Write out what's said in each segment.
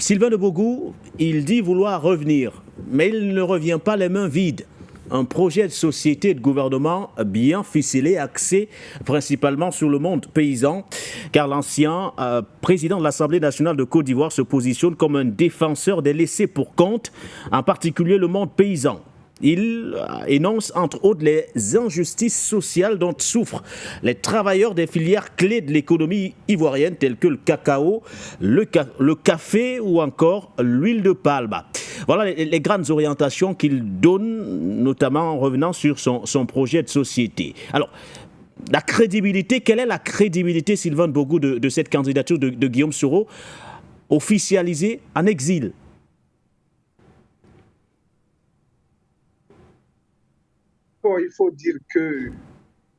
Sylvain de Bogou, il dit vouloir revenir, mais il ne revient pas les mains vides. Un projet de société et de gouvernement bien ficelé, axé principalement sur le monde paysan, car l'ancien président de l'Assemblée nationale de Côte d'Ivoire se positionne comme un défenseur des laissés pour compte, en particulier le monde paysan. Il énonce entre autres les injustices sociales dont souffrent les travailleurs des filières clés de l'économie ivoirienne telles que le cacao, le café ou encore l'huile de palme. Voilà les grandes orientations qu'il donne, notamment en revenant sur son projet de société. Alors, la crédibilité, quelle est la crédibilité, Sylvain de Bogou, de cette candidature de Guillaume Soro, officialisée en exil? Il faut dire que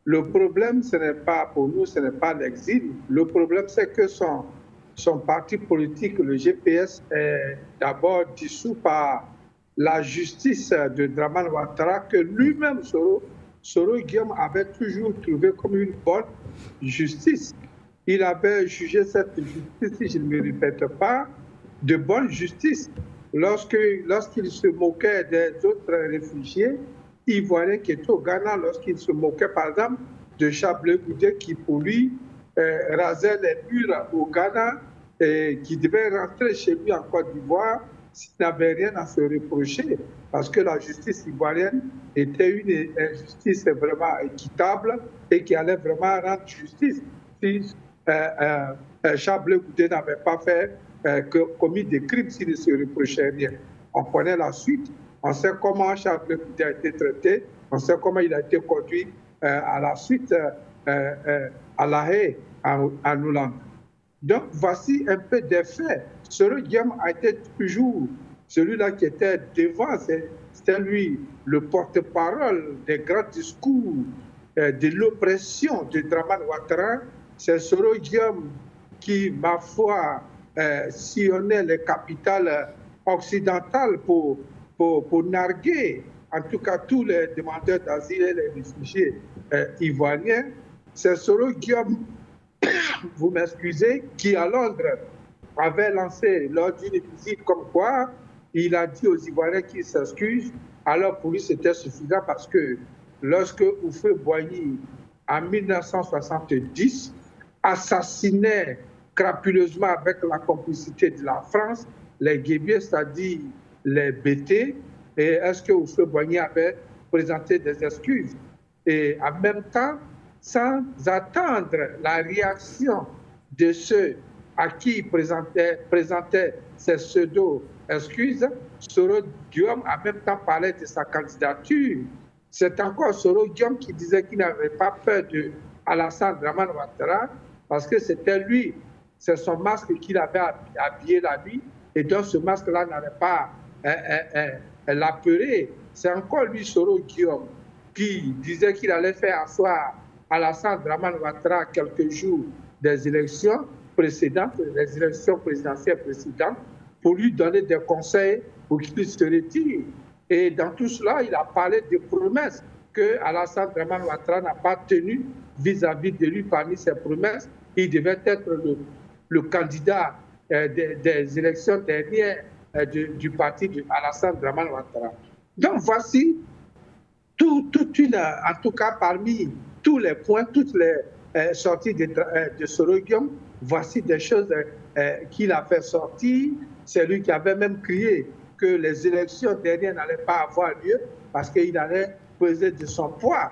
le problème, ce n'est pas pour nous, ce n'est pas l'exil. Le problème, c'est que son parti politique, le GPS, est d'abord dissous par la justice de Dramane Ouattara, que lui-même, Soro Guillaume, avait toujours trouvé comme une bonne justice. Il avait jugé cette justice, si je ne me répète pas, de bonne justice. Lorsqu'il se moquait des autres réfugiés ivoiriens qui étaient au Ghana, lorsqu'il se moquait par exemple de Chablé Goudé qui pour lui rasait les murs au Ghana et qui devait rentrer chez lui en Côte d'Ivoire s'il n'avait rien à se reprocher parce que la justice ivoirienne était une injustice vraiment équitable et qui allait vraiment rendre justice si Chablé Goudé n'avait pas commis des crimes s'il ne se reprochait rien. On connaît la suite. On sait comment Chablé Goudé a été traité, on sait comment il a été conduit à la suite à La Haye, en Hollande. Donc, voici un peu des faits. Soro Guillaume a été toujours celui-là qui était devant, c'était lui le porte-parole des grands discours de l'oppression de Dramane Ouattara. C'est Soro Guillaume qui, ma foi, sillonnait les capitales occidentales pour narguer, en tout cas, tous les demandeurs d'asile et les réfugiés ivoiriens. C'est Soro Guillaume, vous m'excusez, qui à Londres avait lancé lors d'une visite comme quoi il a dit aux Ivoiriens qu'il s'excuse. Alors pour lui, c'était suffisant parce que lorsque Houphouët-Boigny, en 1970, assassinait crapuleusement avec la complicité de la France les guébiers, c'est-à-dire les BT, et est-ce que Houphouët-Boigny avait présenté des excuses? Et en même temps, sans attendre la réaction de ceux à qui il présentait ces pseudo-excuses, Soro Guillaume a en même temps parlé de sa candidature. C'est encore Soro Guillaume qui disait qu'il n'avait pas peur de Alassane Dramane Ouattara parce que c'était lui, c'est son masque qu'il avait habillé la nuit, et donc ce masque-là n'avait pas l'appeler. C'est encore lui, Soro Guillaume, qui disait qu'il allait faire asseoir Alassane Dramane Ouattara quelques jours des élections précédentes, des élections présidentielles précédentes, pour lui donner des conseils pour qu'il se retire. Et dans tout cela, il a parlé des promesses que Alassane Dramane Ouattara n'a pas tenues vis-à-vis de lui. Parmi ses promesses, il devait être le candidat des élections dernières du parti d'Alassane Dramane Ouattara. Donc voici en tout cas parmi tous les points, toutes les sorties de Soro Guillaume, voici des choses qu'il a fait sortir. C'est lui qui avait même crié que les élections dernières n'allaient pas avoir lieu parce qu'il allait peser de son poids.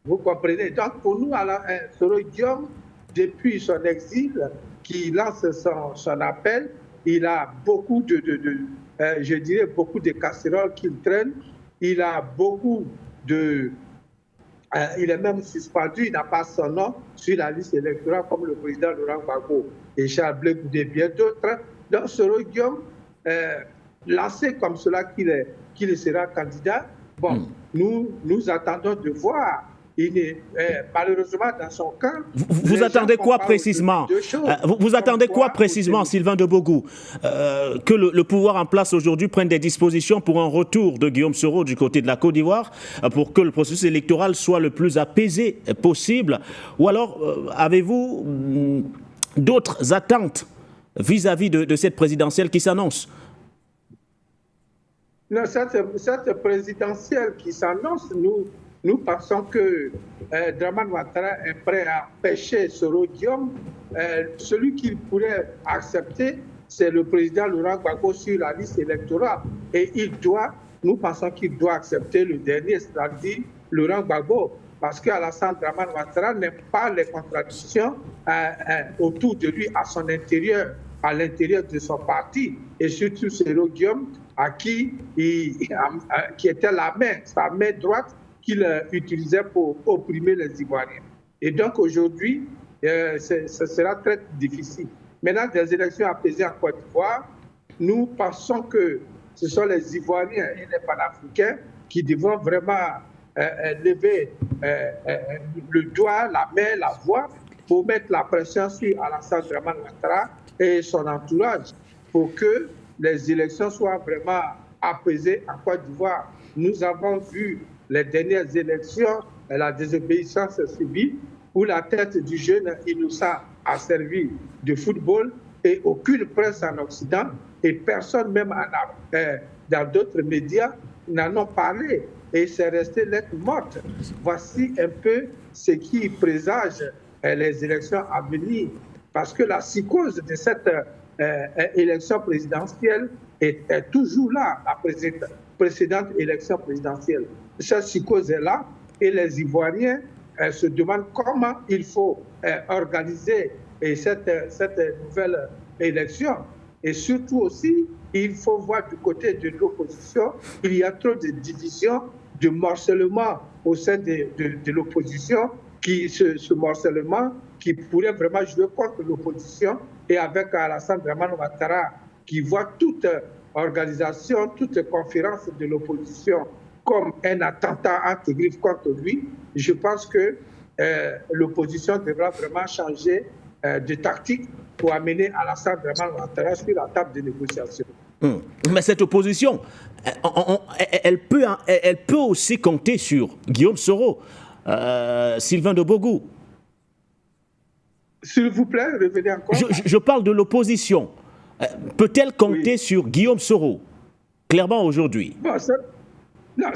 Vous comprenez? Donc pour nous, Soro Guillaume, depuis son exil, qui lance son appel, il a beaucoup je dirais beaucoup de casseroles qu'il traîne. Il a beaucoup il est même suspendu, il n'a pas son nom sur la liste électorale comme le président Laurent Gbagbo et Charles Blé Goudé, bien d'autres. Donc Soro Guillaume, lancé comme cela qu'il sera candidat, bon, nous attendons de voir. Il est malheureusement dans son camp. Vous attendez quoi précisément? Vous attendez quoi précisément, Sylvain de Bogou? Que le pouvoir en place aujourd'hui prenne des dispositions pour un retour de Guillaume Soro du côté de la Côte d'Ivoire, pour que le processus électoral soit le plus apaisé possible? Ou alors avez-vous d'autres attentes vis-à-vis de cette présidentielle qui s'annonce? Non, cette présidentielle qui s'annonce, nous pensons que Dramane Ouattara est prêt à pêcher Soro Guillaume. Celui qu'il pourrait accepter, c'est le président Laurent Gbagbo sur la liste électorale. Et nous pensons qu'il doit accepter le dernier, c'est-à-dire Laurent Gbagbo, parce qu'Alassane Dramane Ouattara n'aime pas les contradictions autour de lui, à son intérieur, à l'intérieur de son parti, et surtout Soro Guillaume, qui était sa main droite qu'il utilisait pour opprimer les Ivoiriens. Et donc aujourd'hui, ce sera très difficile. Maintenant, des élections apaisées en Côte d'Ivoire, nous pensons que ce sont les Ivoiriens et les Panafricains qui devront vraiment lever le doigt, la main, la voix pour mettre la pression sur Alassane Dramane Ouattara et son entourage pour que les élections soient vraiment apaisées en Côte d'Ivoire. Nous avons vu les dernières élections, la désobéissance civile, où la tête du jeune Inoussa a servi de football et aucune presse en Occident et personne même dans d'autres médias n'en ont parlé et c'est resté lettre morte. Voici un peu ce qui présage les élections à venir parce que la psychose de cette élection présidentielle est toujours là, la précédente élection présidentielle. Cette psychose est là et les Ivoiriens se demandent comment il faut organiser cette nouvelle élection. Et surtout aussi, il faut voir du côté de l'opposition, il y a trop de divisions, de morcellement au sein de l'opposition, ce morcellement qui pourrait vraiment jouer contre l'opposition et avec Alassane Dramane Ouattara qui voit toute organisation, toute conférence de l'opposition comme un attentat entre griffes contre lui, je pense que l'opposition devra vraiment changer de tactique pour amener Alassane Dramane Ouattara sur la table de négociation. Mais cette opposition, elle peut aussi compter sur Guillaume Soro, Sylvain de Bogou. S'il vous plaît, revenez encore. Je parle de l'opposition. Peut-elle compter sur Guillaume Soro, clairement aujourd'hui? Non,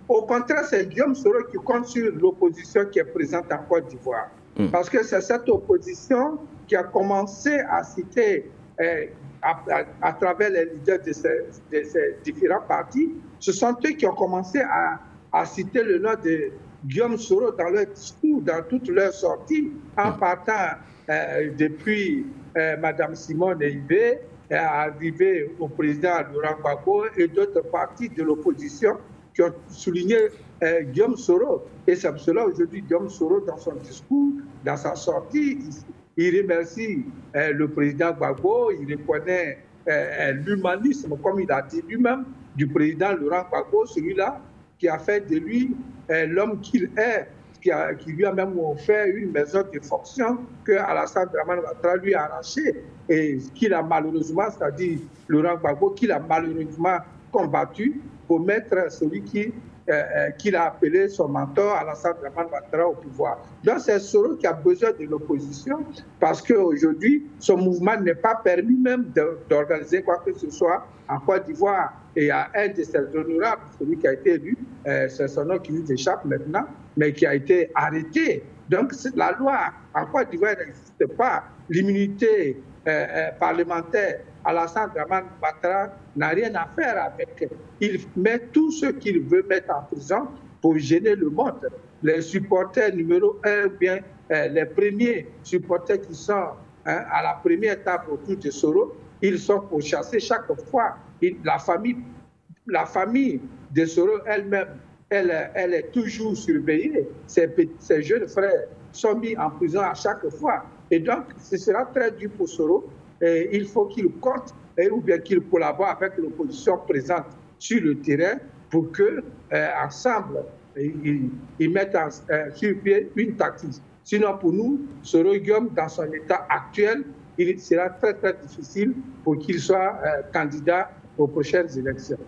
au contraire, c'est Guillaume Soro qui compte sur l'opposition qui est présente en Côte d'Ivoire. Parce que c'est cette opposition qui a commencé à citer, à travers les leaders de ces différents partis, ce sont eux qui ont commencé à citer le nom de Guillaume Soro dans leur discours, dans toutes leurs sorties, en partant depuis Mme Simone Veil, arrivé au président Laurent Gbagbo et d'autres partis de l'opposition qui ont souligné Guillaume Soro. Et c'est pour cela aujourd'hui, Guillaume Soro, dans son discours, dans sa sortie, il remercie le président Gbagbo, il reconnaît l'humanisme, comme il a dit lui-même, du président Laurent Gbagbo, celui-là qui a fait de lui l'homme qu'il est, qui lui a même offert une maison de fonction que Alassane Dramane Ouattara lui a arrachée et qu'il a malheureusement, c'est-à-dire Laurent Gbagbo, qu'il a malheureusement combattu pour mettre celui qu'il a appelé son mentor, Alassane Dramane Ouattara, au pouvoir. Donc c'est Soro qui a besoin de l'opposition parce qu'aujourd'hui, son mouvement n'est pas permis même d'organiser quoi que ce soit en Côte d'Ivoire. Et il y a un de ses honorables, celui qui a été élu, c'est son nom qui nous échappe maintenant, mais qui a été arrêté. Donc la loi en Côte d'Ivoire n'existe pas. L'immunité parlementaire, Alassane Dramane Ouattara n'a rien à faire avec. Il met tout ce qu'il veut mettre en prison pour gêner le monde. Les supporters numéro 1, bien les premiers supporters qui sont à la première étape autour de Soro, ils sont pourchassés chaque fois. La famille de Soro elle-même, elle est toujours surveillée. Ses jeunes frères sont mis en prison à chaque fois. Et donc, ce sera très dur pour Soro. Et il faut qu'il compte ou bien qu'il collabore avec l'opposition présente sur le terrain pour que ensemble ils mettent sur pied une tactique. Sinon, pour nous, Soro Guillaume, dans son état actuel, il sera très très difficile pour qu'il soit candidat aux prochaines élections.